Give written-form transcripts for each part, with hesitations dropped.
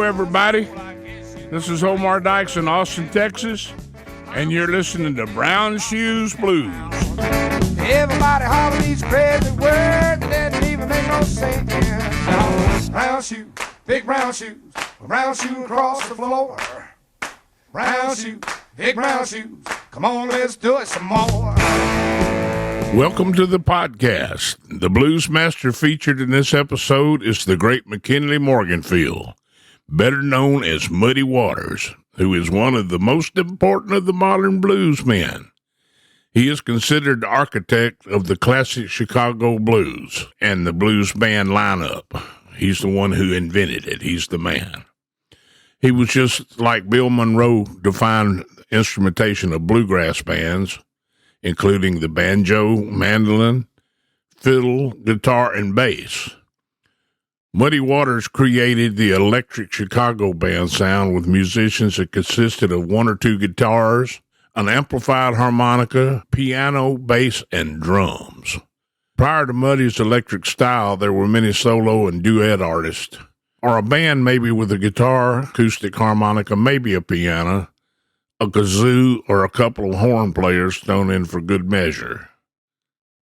Hello, everybody. This is Omar Dykes in Austin, Texas, and you're listening to Brown Shoes Blues. Everybody holler these crazy words that didn't even make no sense. Brown shoes, big brown shoes across the floor. Brown shoes, big brown shoes. Come on, let's do it some more. Welcome to the podcast. The blues master featured in this episode is the great McKinley Morganfield, better known as Muddy Waters, who is one of the most important of the modern blues men. He is considered the architect of the classic Chicago blues and the blues band lineup. He's the one who invented it. He's the man. He was just like Bill Monroe defined instrumentation of bluegrass bands, including the banjo, mandolin, fiddle, guitar, and bass. Muddy Waters created the electric Chicago band sound with musicians that consisted of one or two guitars, an amplified harmonica, piano, bass, and drums. Prior to Muddy's electric style, there were many solo and duet artists, or a band maybe with a guitar, acoustic harmonica, maybe a piano, a kazoo, or a couple of horn players thrown in for good measure.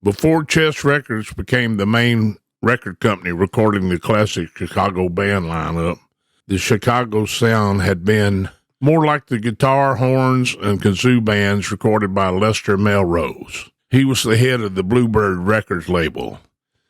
Before Chess Records became the main record company recording the classic Chicago band lineup, the Chicago sound had been more like the guitar, horns, and kazoo bands recorded by Lester Melrose. He was the head of the Bluebird Records label.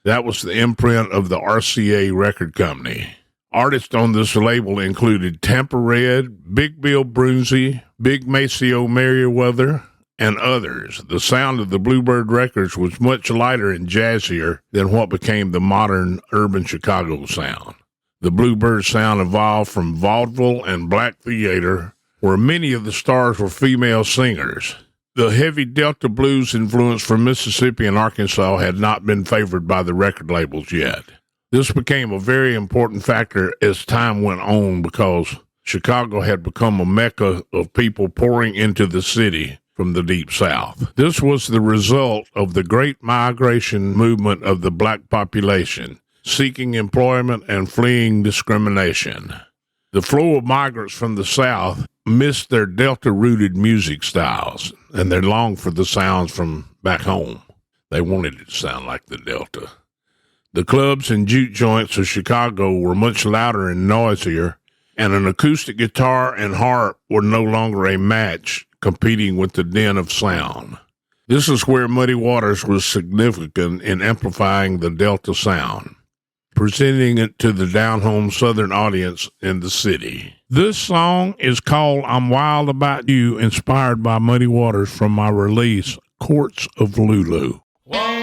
That was the imprint of the RCA record company. Artists on this label included Tampa Red, Big Bill Brunsey, Big Maceo Merriweather, and others. The sound of the Bluebird Records was much lighter and jazzier than what became the modern urban Chicago sound. The Bluebird sound evolved from vaudeville and black theater, where many of the stars were female singers. The heavy Delta blues influence from Mississippi and Arkansas had not been favored by the record labels yet. This became a very important factor as time went on because Chicago had become a mecca of people pouring into the city from the Deep South. This was the result of the great migration movement of the black population, seeking employment and fleeing discrimination. The flow of migrants from the South missed their Delta-rooted music styles, and they longed for the sounds from back home. They wanted it to sound like the Delta. The clubs and juke joints of Chicago were much louder and noisier, and an acoustic guitar and harp were no longer a match competing with the din of sound. This is where Muddy Waters was significant in amplifying the Delta sound, presenting it to the down-home Southern audience in the city. This song is called I'm Wild About You, inspired by Muddy Waters from my release, Courts of Lulu. Hey,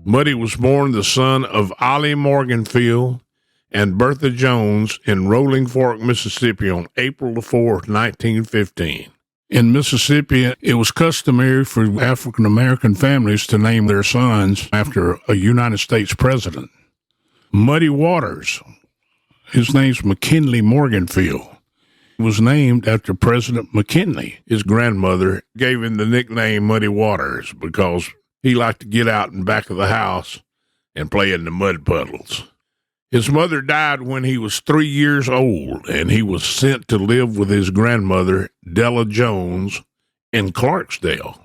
Muddy was born the son of Ollie Morganfield and Bertha Jones in Rolling Fork, Mississippi on April 4, 1915. In Mississippi, it was customary for African-American families to name their sons after a United States president. Muddy Waters, his name's McKinley Morganfield, was named after President McKinley. His grandmother gave him the nickname Muddy Waters because he liked to get out in back of the house and play in the mud puddles. His mother died when he was 3 years old, and he was sent to live with his grandmother, Della Jones, in Clarksdale.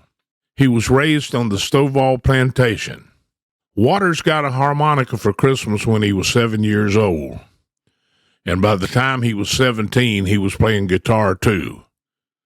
He was raised on the Stovall Plantation. Waters got a harmonica for Christmas when he was 7 years old, and by the time he was 17, he was playing guitar too.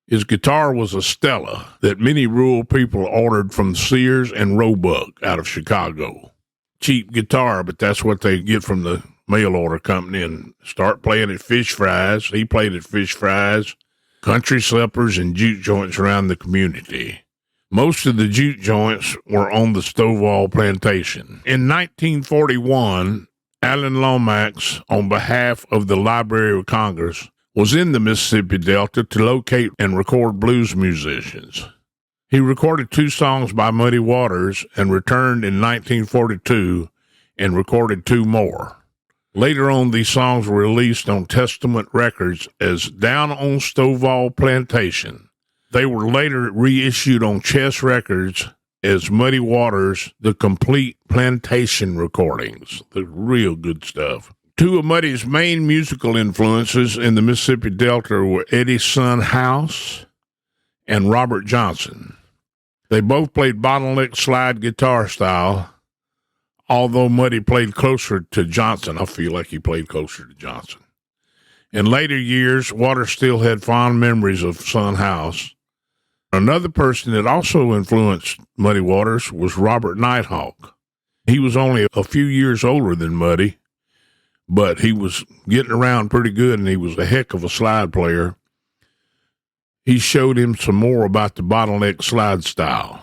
His guitar was a Stella that many rural people ordered from Sears and Roebuck out of Chicago. Cheap guitar, but that's what they get from the mail order company, and start playing at fish fries. He played at fish fries, country suppers, and juke joints around the community. Most of the juke joints were on the Stovall Plantation. In 1941, Allen Lomax, on behalf of the Library of Congress, was in the Mississippi Delta to locate and record blues musicians. He recorded 2 songs by Muddy Waters and returned in 1942 and recorded 2 more. Later on, these songs were released on Testament Records as Down on Stovall Plantation. They were later reissued on Chess Records as Muddy Waters, The Complete Plantation Recordings. The real good stuff. 2 of Muddy's main musical influences in the Mississippi Delta were Eddie's son House and Robert Johnson. They both played bottleneck slide guitar style, although Muddy played closer to Johnson. I feel like he played closer to Johnson. In later years, Waters still had fond memories of Son House. Another person that also influenced Muddy Waters was Robert Nighthawk. He was only a few years older than Muddy, but he was getting around pretty good, and he was a heck of a slide player. He showed him some more about the bottleneck slide style.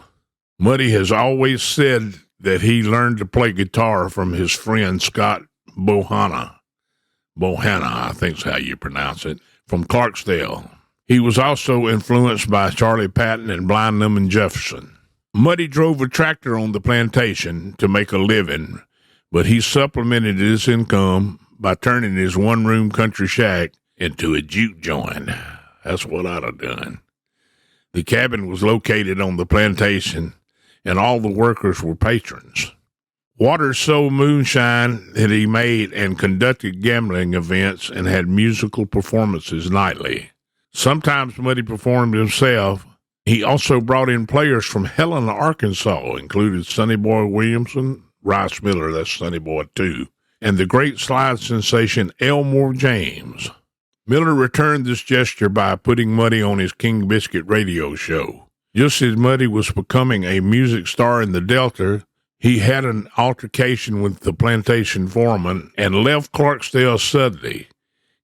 Muddy has always said that he learned to play guitar from his friend Scott Bohanna, I think is how you pronounce it, from Clarksdale. He was also influenced by Charlie Patton and Blind Lemon Jefferson. Muddy drove a tractor on the plantation to make a living, but he supplemented his income by turning his one-room country shack into a juke joint. That's what I'd have done. The cabin was located on the plantation, and all the workers were patrons. Waters sold moonshine that he made and conducted gambling events and had musical performances nightly. Sometimes Muddy performed himself. He also brought in players from Helena, Arkansas, included Sonny Boy Williamson, Rice Miller, that's Sonny Boy too, and the great slide sensation Elmore James. Miller returned this gesture by putting Muddy on his King Biscuit radio show. Just as Muddy was becoming a music star in the Delta, he had an altercation with the plantation foreman and left Clarksdale suddenly,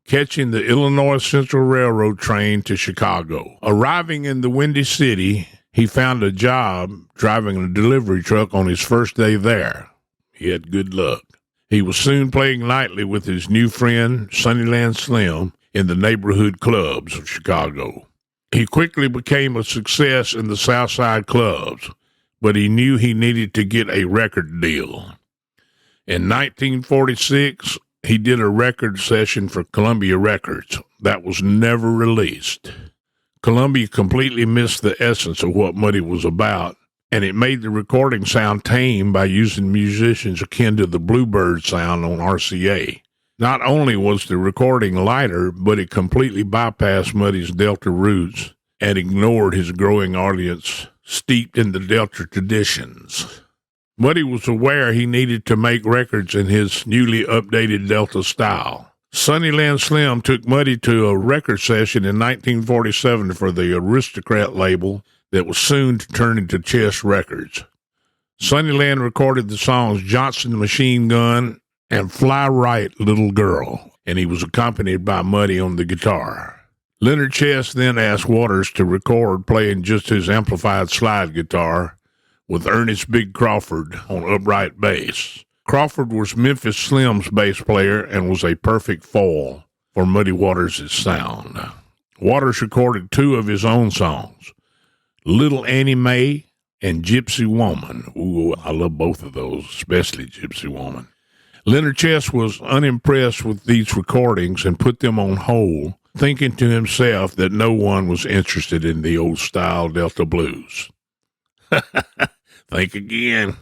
catching the Illinois Central Railroad train to Chicago. Arriving in the Windy City, he found a job driving a delivery truck on his first day there. He had good luck. He was soon playing nightly with his new friend, Sunnyland Slim, in the neighborhood clubs of Chicago. He quickly became a success in the Southside clubs, but he knew he needed to get a record deal. In 1946, he did a record session for Columbia Records that was never released. Columbia completely missed the essence of what Muddy was about, and it made the recording sound tame by using musicians akin to the Bluebird sound on RCA. Not only was the recording lighter, but it completely bypassed Muddy's Delta roots and ignored his growing audience steeped in the Delta traditions. Muddy was aware he needed to make records in his newly updated Delta style. Sunnyland Slim took Muddy to a record session in 1947 for the Aristocrat label that was soon to turn into Chess Records. Sunnyland recorded the songs Johnson Machine Gun and Fly Right Little Girl, and he was accompanied by Muddy on the guitar. Leonard Chess then asked Waters to record playing just his amplified slide guitar, with Ernest Big Crawford on upright bass. Crawford was Memphis Slim's bass player and was a perfect foil for Muddy Waters' sound. Waters recorded 2 of his own songs, Little Annie Mae and Gypsy Woman. Ooh, I love both of those, especially Gypsy Woman. Leonard Chess was unimpressed with these recordings and put them on hold, thinking to himself that no one was interested in the old-style Delta blues. Think again.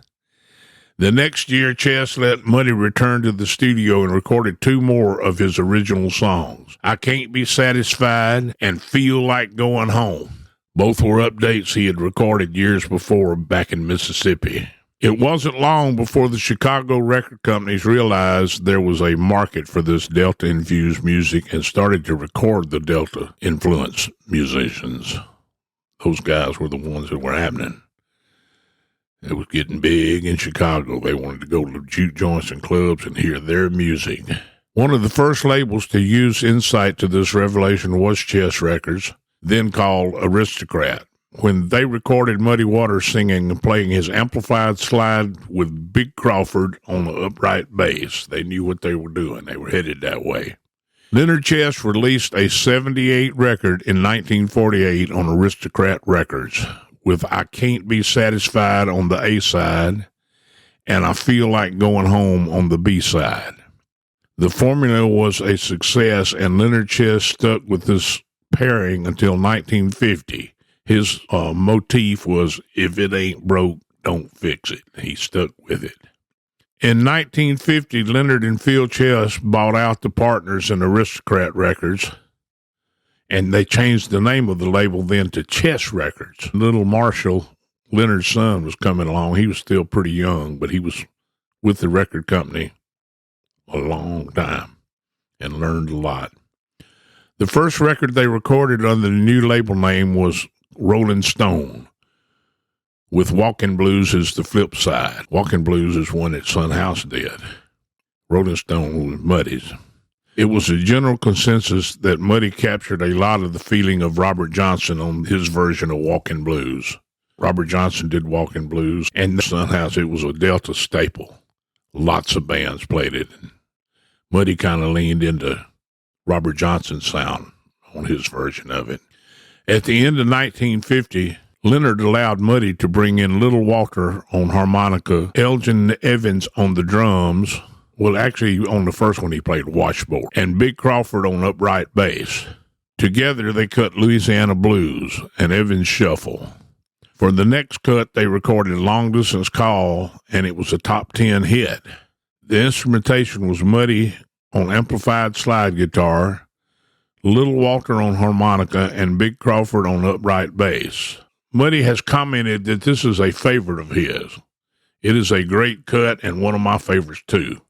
The next year, Chess let Muddy return to the studio and recorded 2 more of his original songs, I Can't Be Satisfied and Feel Like Going Home. Both were updates he had recorded years before back in Mississippi. It wasn't long before the Chicago record companies realized there was a market for this Delta-infused music and started to record the Delta-influenced musicians. Those guys were the ones that were happening. It was getting big in Chicago. They wanted to go to juke joints and clubs and hear their music. One of the first labels to use insight to this revelation was Chess Records, then called Aristocrat. When they recorded Muddy Waters singing and playing his amplified slide with Big Crawford on the upright bass, they knew what they were doing. They were headed that way. Leonard Chess released a 78 record in 1948 on Aristocrat Records, with I Can't Be Satisfied on the A side and I Feel Like Going Home on the B side. The formula was a success, and Leonard Chess stuck with this pairing until 1950. His motif was, if it ain't broke, don't fix it. He stuck with it. In 1950, Leonard and Phil Chess bought out the partners in Aristocrat Records, and they changed the name of the label then to Chess Records. Little Marshall, Leonard's son, was coming along. He was still pretty young, but he was with the record company a long time and learned a lot. The first record they recorded under the new label name was Rolling Stone, with Walking Blues as the flip side. Walking Blues is one that Son House did. Rolling Stone was Muddy's. It was a general consensus that Muddy captured a lot of the feeling of Robert Johnson on his version of Walking Blues. Robert Johnson did Walking Blues, and Son House, it was a Delta staple. Lots of bands played it. Muddy kind of leaned into Robert Johnson's sound on his version of it. At the end of 1950, Leonard allowed Muddy to bring in Little Walter on harmonica, Elgin Evans on the drums, well, actually, on the first one, he played washboard, and Big Crawford on upright bass. Together, they cut Louisiana Blues and Evans Shuffle. For the next cut, they recorded Long Distance Call, and it was a top 10 hit. The instrumentation was Muddy on amplified slide guitar, Little Walter on harmonica, and Big Crawford on upright bass. Muddy has commented that this is a favorite of his. It is a great cut and one of my favorites, too.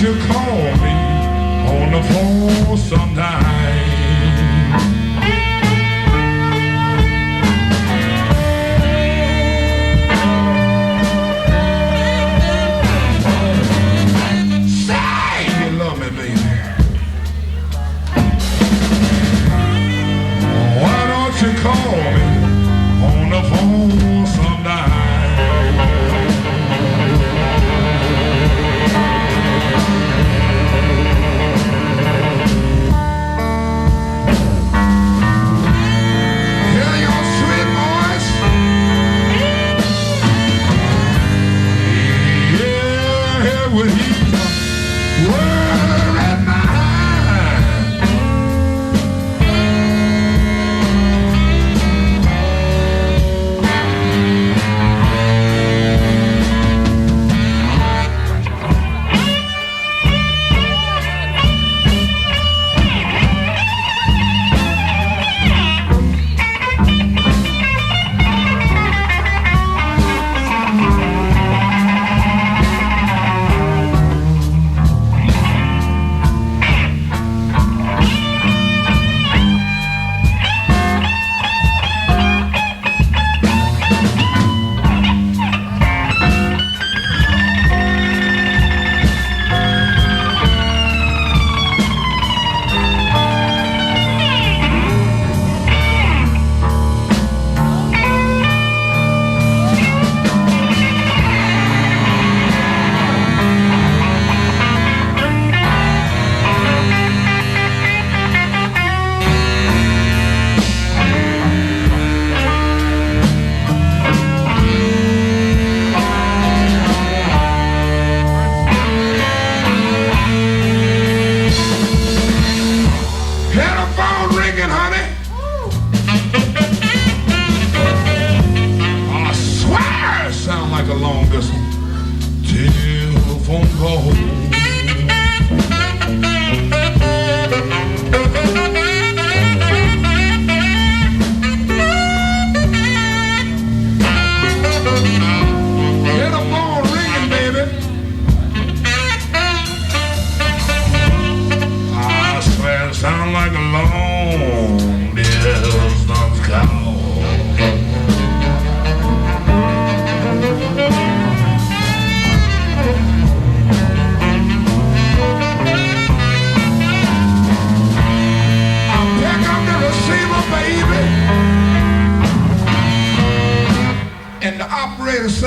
You call me on the phone sometime. Say you love me, baby. Why don't you call me on the phone sometime?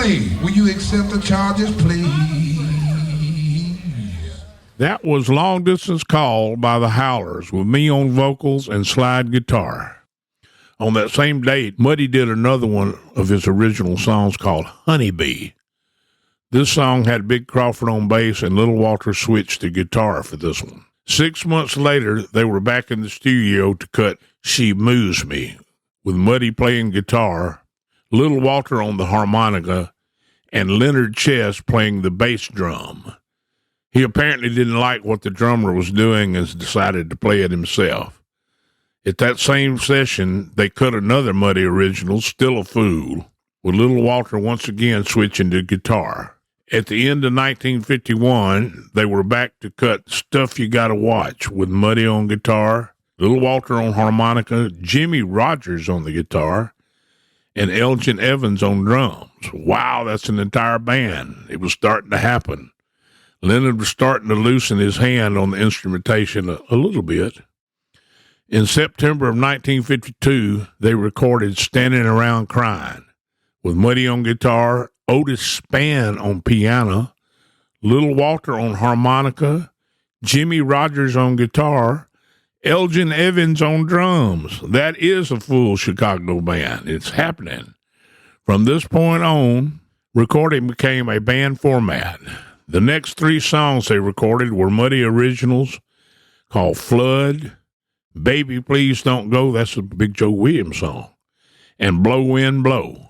say, will you accept the charges, please? That was Long Distance Call by the Howlers with me on vocals and slide guitar. On that same date, Muddy did another one of his original songs called Honeybee. This song had Big Crawford on bass and Little Walter switched to guitar for this one. 6 months later, they were back in the studio to cut She Moves Me, with Muddy playing guitar, Little Walter on the harmonica, and Leonard Chess playing the bass drum. He apparently didn't like what the drummer was doing and decided to play it himself. At that same session, they cut another Muddy original, Still a Fool, with Little Walter once again switching to guitar. At the end of 1951, they were back to cut Stuff You Gotta Watch with Muddy on guitar, Little Walter on harmonica, Jimmy Rogers on the guitar, and Elgin Evans on drums. Wow, that's an entire band. It was starting to happen. Leonard was starting to loosen his hand on the instrumentation a little bit. In September of 1952, they recorded Standing Around Crying with Muddy on guitar, Otis Spann on piano, Little Walter on harmonica, Jimmy Rogers on guitar, Elgin Evans on drums. That is a full Chicago band. It's happening. From this point on, recording became a band format. The next 3 songs they recorded were Muddy originals called Flood, Baby Please Don't Go, that's a Big Joe Williams song, and Blow Wind Blow.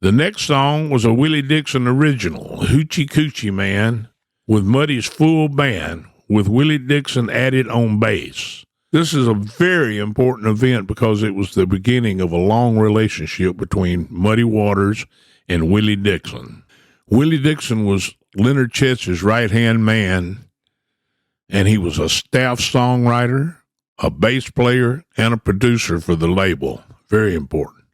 The next song was a Willie Dixon original, Hoochie Coochie Man, with Muddy's full band, with Willie Dixon added on bass. This is a very important event because it was the beginning of a long relationship between Muddy Waters and Willie Dixon. Willie Dixon was Leonard Chess's right-hand man, and he was a staff songwriter, a bass player, and a producer for the label. Very important.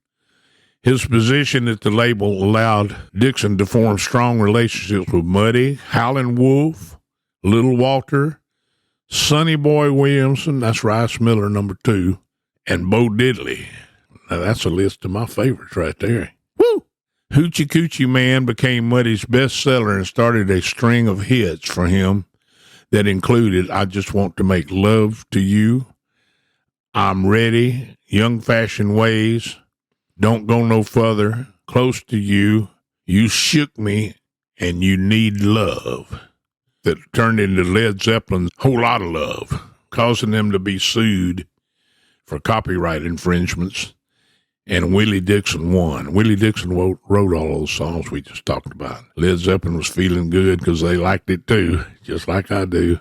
His position at the label allowed Dixon to form strong relationships with Muddy, Howlin' Wolf, Little Walter, Sonny Boy Williamson, that's Rice Miller number 2, and Bo Diddley. Now that's a list of my favorites right there. Woo! Hoochie Coochie Man became Muddy's bestseller and started a string of hits for him that included I Just Want to Make Love to You, I'm Ready, Young Fashioned Ways, Don't Go No Further, Close to You, You Shook Me, and You Need Love, that turned into Led Zeppelin's Whole Lot of Love, causing them to be sued for copyright infringements. And Willie Dixon won. Willie Dixon wrote all those songs we just talked about. Led Zeppelin was feeling good because they liked it too, just like I do.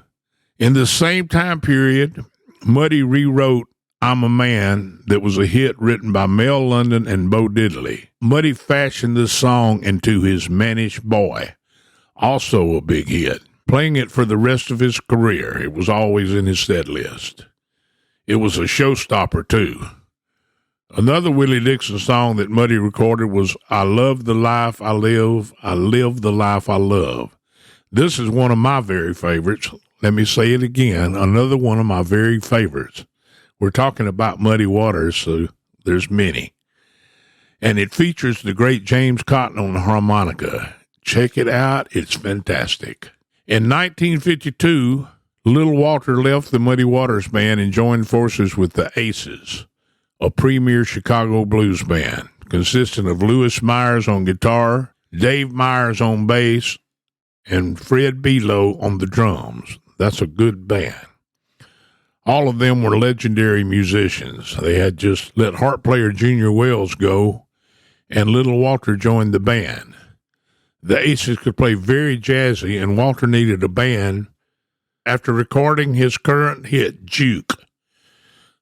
In the same time period, Muddy rewrote I'm a Man that was a hit written by Mel London and Bo Diddley. Muddy fashioned this song into his Mannish Boy, also a big hit, playing it for the rest of his career. It was always in his set list. It was a showstopper too. Another Willie Dixon song that Muddy recorded was I Love the Life I Live, I Live the Life I Love. This is one of my very favorites. Let me say it again, another one of my very favorites. We're talking about Muddy Waters, so there's many. And it features the great James Cotton on the harmonica. Check it out, it's fantastic. In 1952, Little Walter left the Muddy Waters Band and joined forces with the Aces, a premier Chicago blues band consisting of Louis Myers on guitar, Dave Myers on bass, and Fred Below on the drums. That's a good band. All of them were legendary musicians. They had just let harp player Junior Wells go, and Little Walter joined the band. The Aces could play very jazzy, and Walter needed a band after recording his current hit, Juke.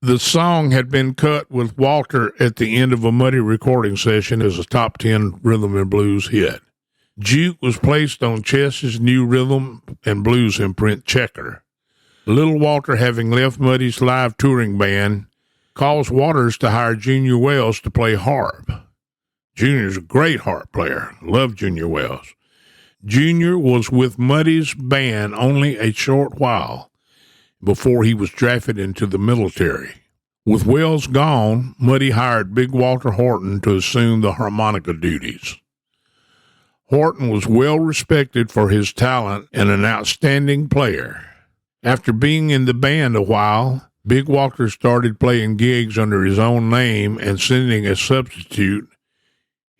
The song had been cut with Walter at the end of a Muddy recording session as a top 10 rhythm and blues hit. Juke was placed on Chess's new rhythm and blues imprint, Checker. Little Walter, having left Muddy's live touring band, caused Waters to hire Junior Wells to play harp. Junior's a great harp player. Love Junior Wells. Junior was with Muddy's band only a short while before he was drafted into the military. With Wells gone, Muddy hired Big Walter Horton to assume the harmonica duties. Horton was well respected for his talent and an outstanding player. After being in the band a while, Big Walter started playing gigs under his own name and sending a substitute,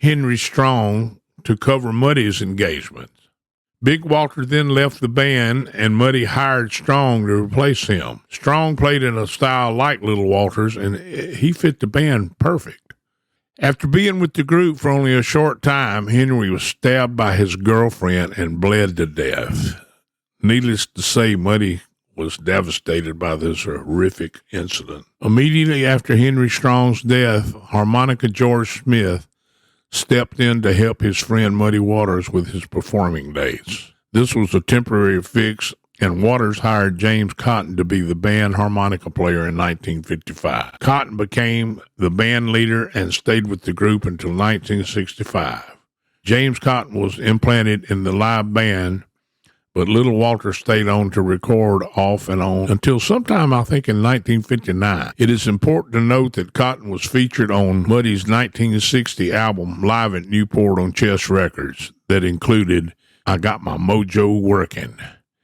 Henry Strong, to cover Muddy's engagements. Big Walter then left the band, and Muddy hired Strong to replace him. Strong played in a style like Little Walter's, and he fit the band perfect. After being with the group for only a short time, Henry was stabbed by his girlfriend and bled to death. Needless to say, Muddy was devastated by this horrific incident. Immediately after Henry Strong's death, harmonica George Smith stepped in to help his friend Muddy Waters with his performing dates. This was a temporary fix, and Waters hired James Cotton to be the band harmonica player in 1955. Cotton became the band leader and stayed with the group until 1965. James Cotton was implanted in the live band, but Little Walter stayed on to record off and on until sometime, I think, in 1959. It is important to note that Cotton was featured on Muddy's 1960 album, Live at Newport on Chess Records, that included I Got My Mojo Working.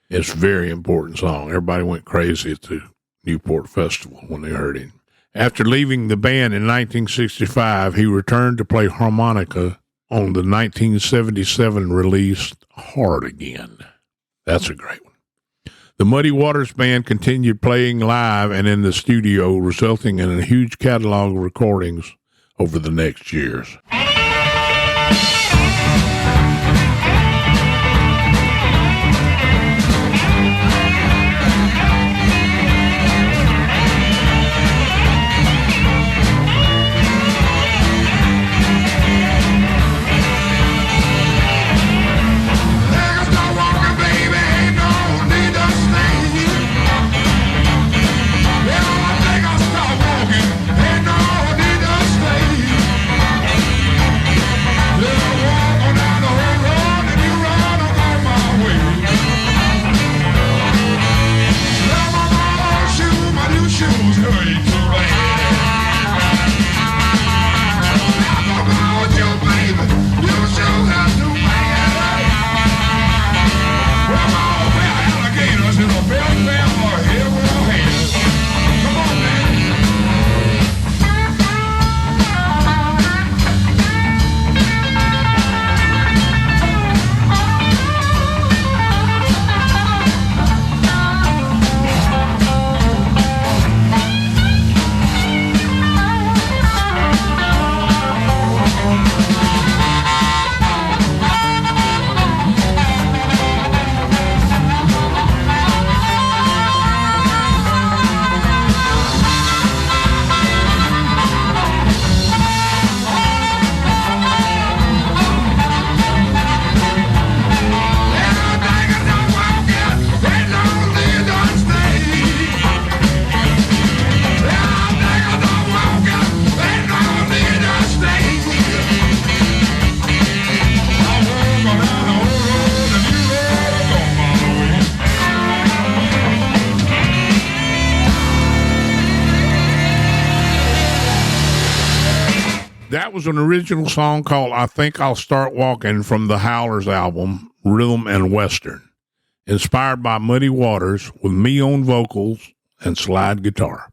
It's a very important song. Everybody went crazy at the Newport Festival when they heard it. After leaving the band in 1965, he returned to play harmonica on the 1977 release Hard Again. That's a great one. The Muddy Waters Band continued playing live and in the studio, resulting in a huge catalog of recordings over the next years. That was an original song called I Think I'll Start Walking from the Howlers album, Rhythm and Western, inspired by Muddy Waters with me on vocals and slide guitar.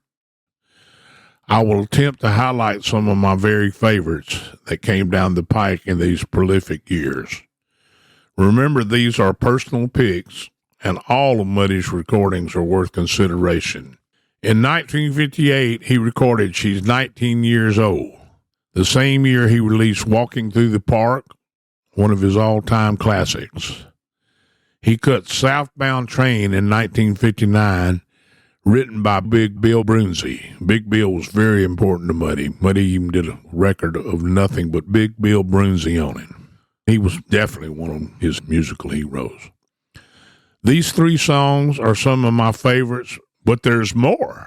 I will attempt to highlight some of my very favorites that came down the pike in these prolific years. Remember, these are personal picks, and all of Muddy's recordings are worth consideration. In 1958, he recorded She's 19 Years Old. The same year, he released Walking Through the Park, one of his all-time classics. He cut Southbound Train in 1959, written by Big Bill Brunsey. Big Bill was very important to Muddy. Muddy even did a record of nothing but Big Bill Brunsey on it. He was definitely one of his musical heroes. These three songs are some of my favorites, but there's more.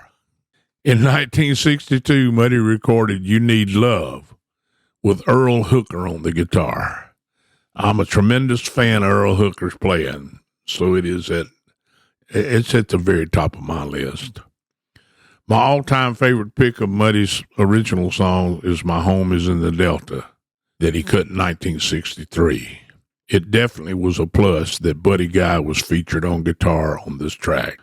In 1962, Muddy recorded You Need Love with Earl Hooker on the guitar. I'm a tremendous fan of Earl Hooker's playing, so it's at the very top of my list. My all-time favorite pick of Muddy's original song is My Home is in the Delta, that he cut in 1963. it definitely was a plus that Buddy Guy was featured on guitar on this track.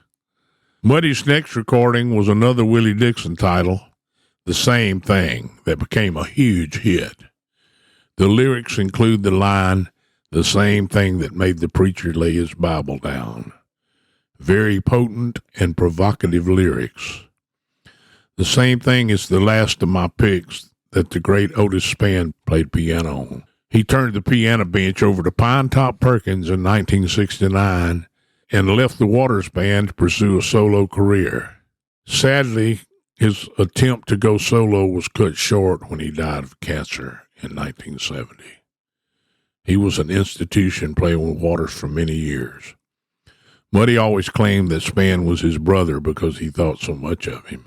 Muddy's next recording was another Willie Dixon title, The Same Thing, that became a huge hit. The lyrics include the line, "The same thing that made the preacher lay his Bible down." Very potent and provocative lyrics. The Same Thing is the last of my picks that the great Otis Spann played piano on. He turned the piano bench over to Pinetop Perkins in 1969 and left the Waters Band to pursue a solo career. Sadly, his attempt to go solo was cut short when he died of cancer in 1970. He was an institution playing with Waters for many years. Muddy always claimed that Spann was his brother because he thought so much of him.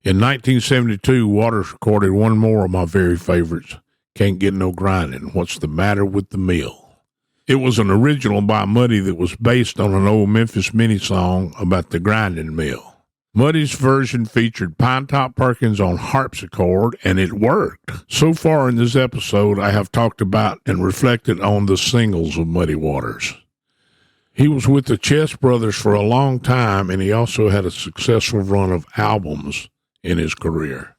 In 1972, Waters recorded one more of my very favorites, Can't Get No Grindin', What's the Matter with the Mill. It was an original by Muddy that was based on an old Memphis Minnie song about the grinding mill. Muddy's version featured Pinetop Perkins on harpsichord, and it worked. So far in this episode, I have talked about and reflected on the singles of Muddy Waters. He was with the Chess Brothers for a long time, and he also had a successful run of albums in his career.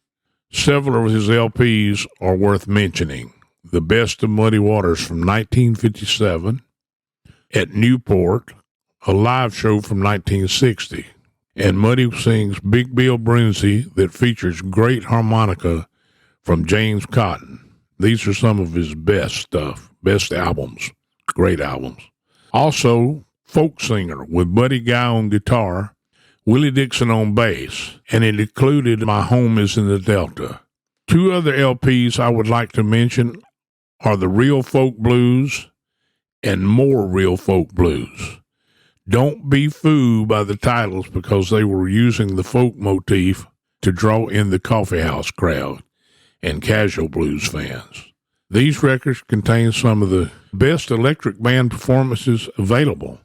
Several of his LPs are worth mentioning. The Best of Muddy Waters from 1957, At Newport, a live show from 1960, and Muddy sings Big Bill Brunsey that features great harmonica from James Cotton. These are some of his best stuff, best albums, great albums. Also, Folk Singer with Buddy Guy on guitar, Willie Dixon on bass, and it included My Home is in the Delta. Two other LPs I would like to mention are The Real Folk Blues and More Real Folk Blues. Don't be fooled by the titles because they were using the folk motif to draw in the coffeehouse crowd and casual blues fans. These records contain some of the best electric band performances available.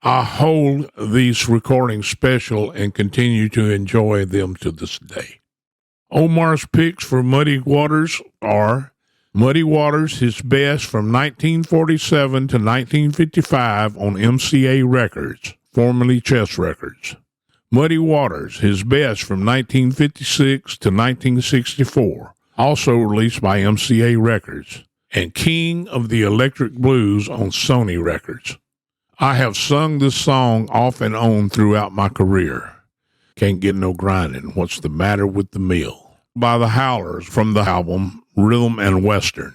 I hold these recordings special and continue to enjoy them to this day. Omar's picks for Muddy Waters are Muddy Waters, his best from 1947 to 1955 on MCA Records, formerly Chess Records. Muddy Waters, his best from 1956 to 1964, also released by MCA Records, and King of the Electric Blues on Sony Records. I have sung this song off and on throughout my career. Can't Get No Grindin', What's the Matter with the Mill, by the Howlers from the album Rhythm and Western.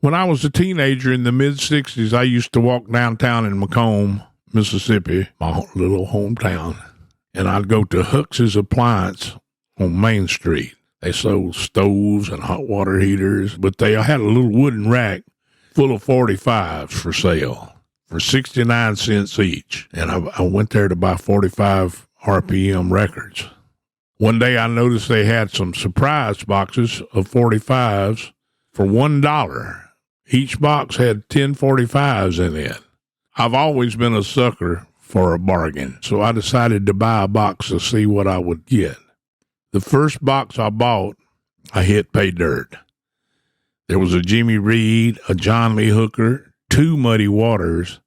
When I was a teenager in the mid-'60s, I used to walk downtown in Macomb, Mississippi, my little hometown, and I'd go to Hux's Appliance on Main Street. They sold stoves and hot water heaters, but they had a little wooden rack full of 45s for sale for 69 cents each. And I went there to buy 45 RPM records. One day I noticed they had some surprise boxes of 45s for $1. Each box had 10 45s in it. I've always been a sucker for a bargain, so I decided to buy a box to see what I would get. The first box I bought, I hit pay dirt. There was a Jimmy Reed, a John Lee Hooker, 2 Muddy Waters,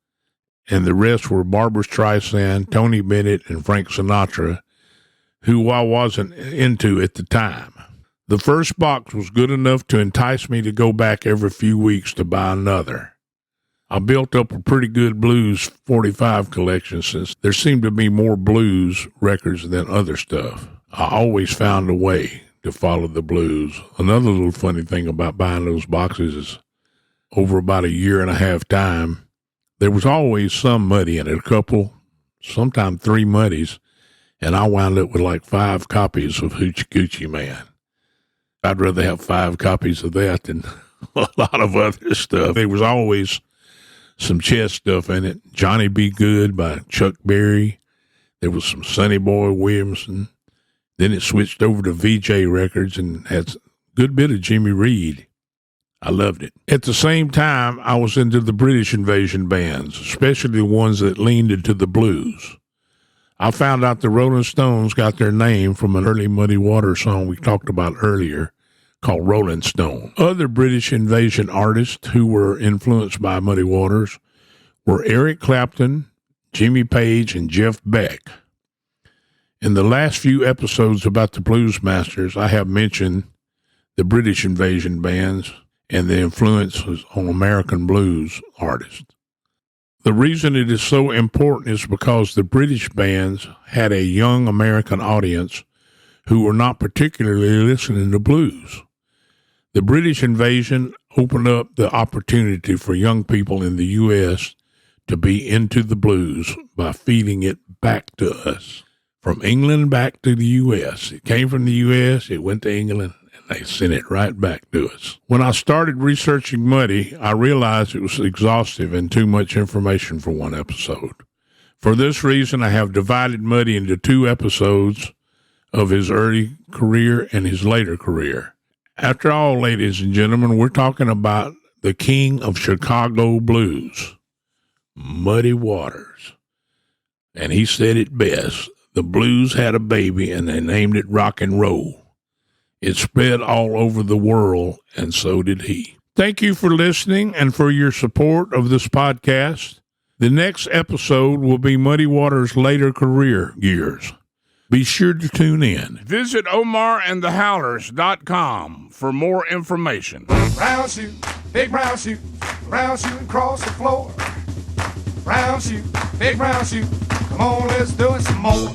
and the rest were Barbra Streisand, Tony Bennett, and Frank Sinatra, who I wasn't into at the time. The first box was good enough to entice me to go back every few weeks to buy another. I built up a pretty good blues 45 collection since there seemed to be more blues records than other stuff. I always found a way to follow the blues. Another little funny thing about buying those boxes is over about a year and a half time, there was always some Muddy in it, a couple, sometimes 3 Muddies, and I wound up with like 5 copies of Hoochie Coochie Man. I'd rather have 5 copies of that than a lot of other stuff. There was always some chess stuff in it. Johnny B. Good by Chuck Berry. There was some Sonny Boy Williamson. Then it switched over to VJ Records and had a good bit of Jimmy Reed. I loved it. At the same time, I was into the British invasion bands, especially the ones that leaned into the blues. I found out the Rolling Stones got their name from an early Muddy Waters song we talked about earlier called Rolling Stone. Other British invasion artists who were influenced by Muddy Waters were Eric Clapton, Jimmy Page, and Jeff Beck. In the last few episodes about the Blues Masters, I have mentioned the British invasion bands and the influences on American blues artists. The reason it is so important is because the British bands had a young American audience who were not particularly listening to blues. The British invasion opened up the opportunity for young people in the U.S. to be into the blues by feeding it back to us. From England back to the U.S. It came from the U.S., it went to England, and they sent it right back to us. When I started researching Muddy, I realized it was exhaustive and too much information for one episode. For this reason, I have divided Muddy into 2 episodes of his early career and his later career. After all, ladies and gentlemen, we're talking about the king of Chicago blues, Muddy Waters. And he said it best. The blues had a baby, and they named it rock and roll. It spread all over the world, and so did he. Thank you for listening and for your support of this podcast. The next episode will be Muddy Waters' later career years. Be sure to tune in. Visit OmarandtheHowlers.com for more information. Brown shoe, big brown shoe across the floor. Brown shoe, big brown shoe. Come on, let's do it some more.